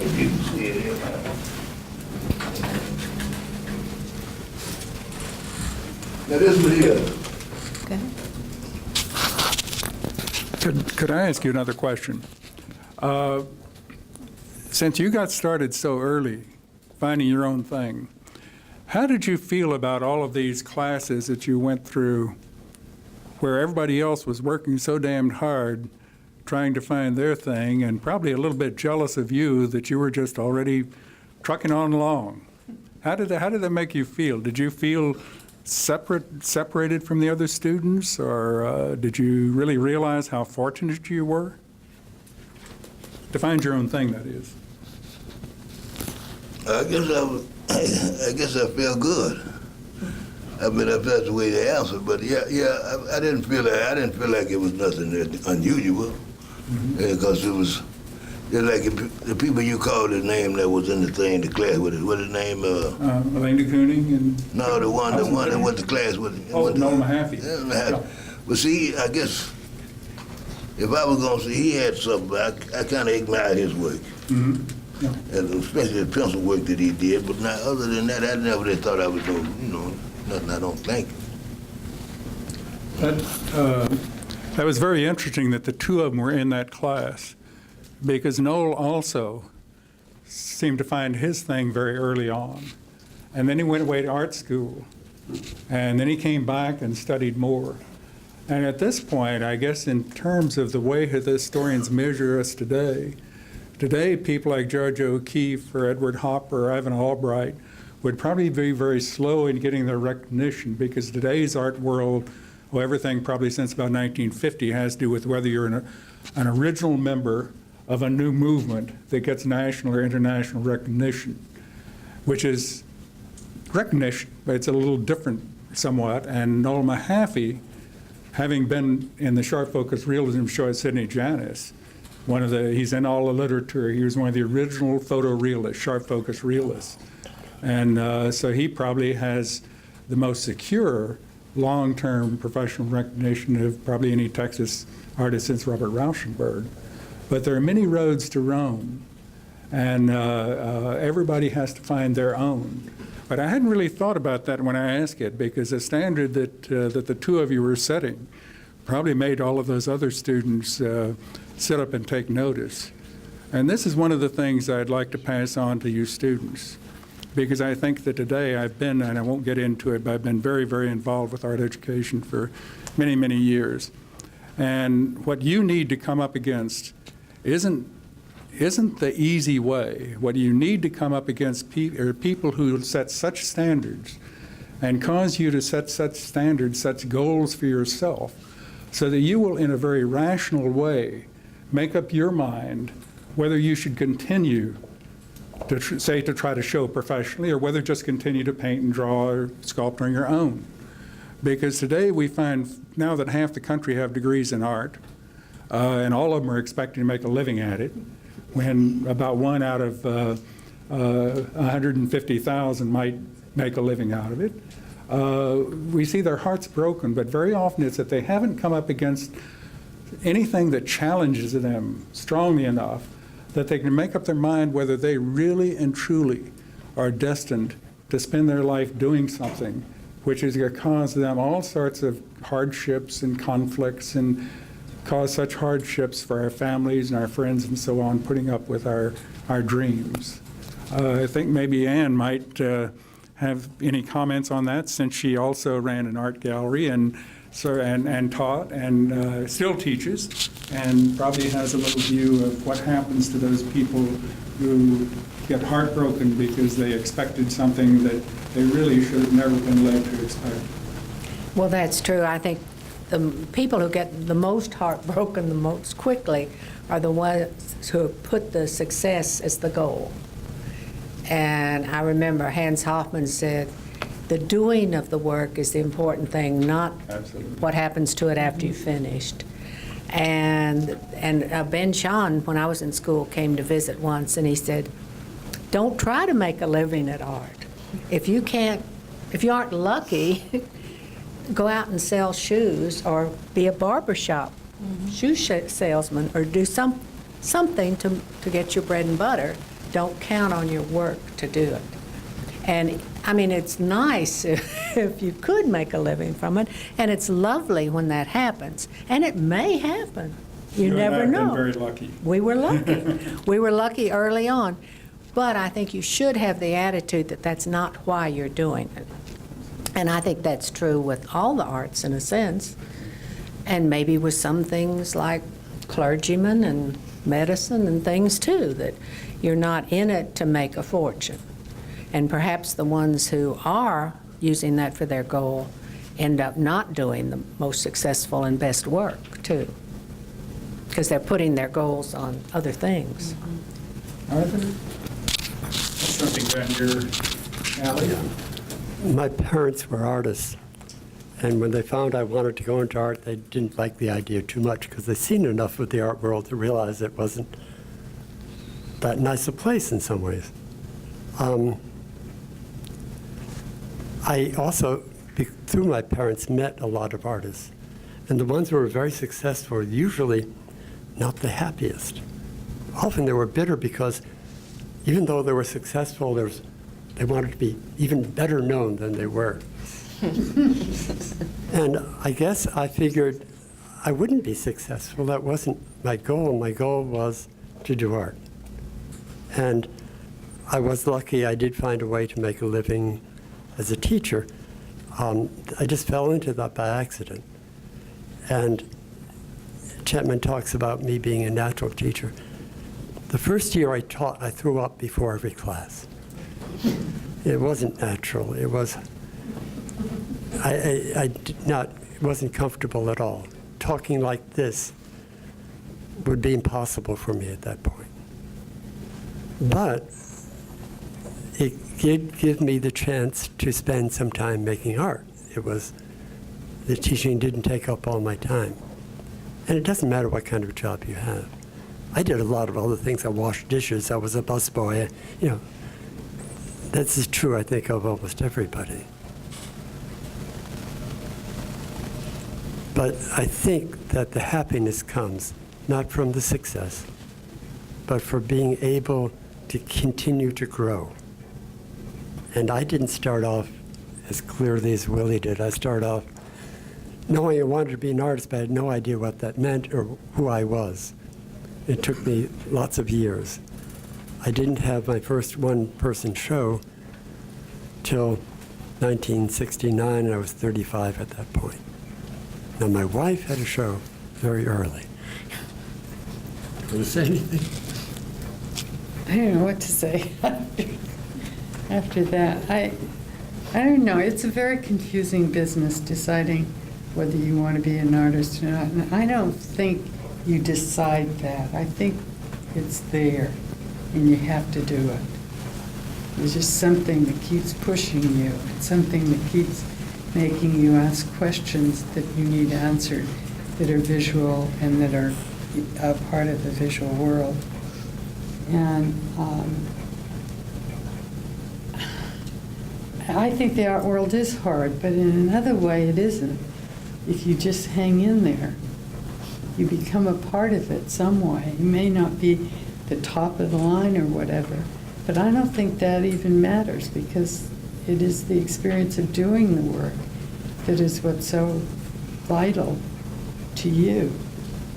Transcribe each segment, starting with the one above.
if you can see it here. Now this one here, Could I ask you another question? Since you got started so early, finding your own thing, how did you feel about all of these classes that you went through where everybody else was working so damned hard trying to find their thing and probably a little bit jealous of you that you were just already trucking on along? How did that make you feel? Did you feel separated from the other students, or did you really realize how fortunate you were to find your own thing, that is? I guess I felt good. I mean, if that's the way to answer, but I didn't feel like it was nothing unusual, because it was just like the people you called the name that was in the thing, the class with it. What his name? Elaine de Kooning and No, the one that went to class with it. Noel Mahaffey. Yeah, Mahaffey. But see, I guess if I was gonna say he had something, I kind of admired his work. Yeah. And especially the pencil work that he did. But now, other than that, I never really thought I was doing, nothing I don't think. That was very interesting that the two of them were in that class, because Noel also seemed to find his thing very early on. And then he went away to art school, and then he came back and studied more. And at this point, I guess in terms of the way the historians measure us today, people like George O'Keeffe or Edward Hopper or Ivan Albright would probably be very slow in getting their recognition, because today's art world, well, everything probably since about 1950 has to do with whether you're an original member of a new movement that gets national or international recognition, which is recognition, but it's a little different somewhat. And Noel Mahaffey, having been in the sharp focus realism show at Sidney Janis, he's in all the literature. He was one of the original photorealists, sharp focus realists. And so he probably has the most secure long-term professional recognition of probably any Texas artist since Robert Rauschenberg. But there are many roads to Rome, and everybody has to find their own. But I hadn't really thought about that when I asked it, because the standard that the two of you were setting probably made all of those other students sit up and take notice. And this is one of the things I'd like to pass on to you students, because I think that today I've been, and I won't get into it, but I've been very, very involved with art education for many, many years. And what you need to come up against isn't the easy way. What you need to come up against are people who set such standards and cause you to set such standards, such goals for yourself, so that you will, in a very rational way, make up your mind whether you should continue to try to show professionally, or whether just continue to paint and draw or sculpt on your own. Because today we find now that half the country have degrees in art, and all of them are expecting to make a living at it, when about one out of 150,000 might make a living out of it. We see their hearts broken, but very often it's that they haven't come up against anything that challenges them strongly enough that they can make up their mind whether they really and truly are destined to spend their life doing something which is going to cause them all sorts of hardships and conflicts, and cause such hardships for our families and our friends and so on, putting up with our dreams. I think maybe Anne might have any comments on that, since she also ran an art gallery and taught and still teaches, and probably has a little view of what happens to those people who get heartbroken because they expected something that they really should have never been led to expect. Well, that's true. I think the people who get the most heartbroken the most quickly are the ones who put the success as the goal. And I remember Hans Hofmann said, the doing of the work is the important thing, not Absolutely. what happens to it after you've finished. And Ben Shahn, when I was in school, came to visit once, and he said, don't try to make a living at art. If you aren't lucky, go out and sell shoes, or be a barbershop shoe salesman, or do something to get your bread and butter. don't count on your work to do it. And, I mean, it's nice if you could make a living from it, and it's lovely when that happens. And it may happen. You never know. You and I have been very lucky. We were lucky. We were lucky early on. But I think you should have the attitude that that's not why you're doing it. And I think that's true with all the arts in a sense, and maybe with some things like clergymen and medicine and things too, that you're not in it to make a fortune. And perhaps the ones who are using that for their goal end up not doing the most successful and best work too, because they're putting their goals on other things. Arthur? That's something down your alley. My parents were artists, and when they found I wanted to go into art, they didn't like the idea too much because they'd seen enough of the art world to realize it wasn't that nice a place in some ways. I also, through my parents, met a lot of artists, and the ones who were very successful were usually not the happiest. Often they were bitter because even though they were successful, they wanted to be even better known than they were. And I guess I figured I wouldn't be successful. That wasn't my goal. My goal was to do art. And I was lucky. I did find a way to make a living as a teacher. I just fell into that by accident. And Chapman talks about me being a natural teacher. The first year I taught, I threw up before every class. It wasn't natural. It was, I did not, it wasn't comfortable at all. Talking like this would be impossible for me at that point. But it did give me the chance to spend some time making art. The teaching didn't take up all my time. And it doesn't matter what kind of job you have. I did a lot of other things. I washed dishes. I was a busboy. That's true, I think, of almost everybody. But I think that the happiness comes not from the success, but for being able to continue to grow. And I didn't start off as clearly as Willie did. I started off knowing I wanted to be an artist, but I had no idea what that meant or who I was. It took me lots of years. I didn't have my first one-person show till 1969, and I was 35 at that point. Now, my wife had a show very early. Want to say anything? I don't know what to say after that. I don't know. It's a very confusing business deciding whether you want to be an artist or not. And I don't think you decide that. I think it's there, and you have to do it. There's just something that keeps pushing you. It's something that keeps making you ask questions that you need answered, that are visual and that are a part of the visual world. And I think the art world is hard, but in another way it isn't. If you just hang in there, you become a part of it some way. You may not be the top of the line or whatever, but I don't think that even matters, because it is the experience of doing the work that is what's so vital to you.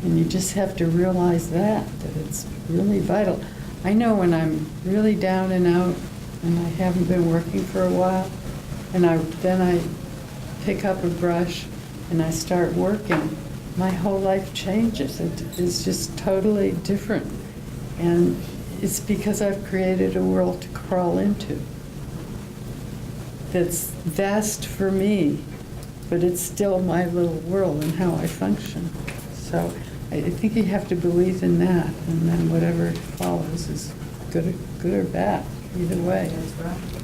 And you just have to realize that it's really vital. I know when I'm really down and out and I haven't been working for a while, and then I pick up a brush and I start working, my whole life changes. It is just totally different. And it's because I've created a world to crawl into that's vast for me, but it's still my little world and how I function. So I think you have to believe in that, and then whatever follows is good or bad, either way. That's right.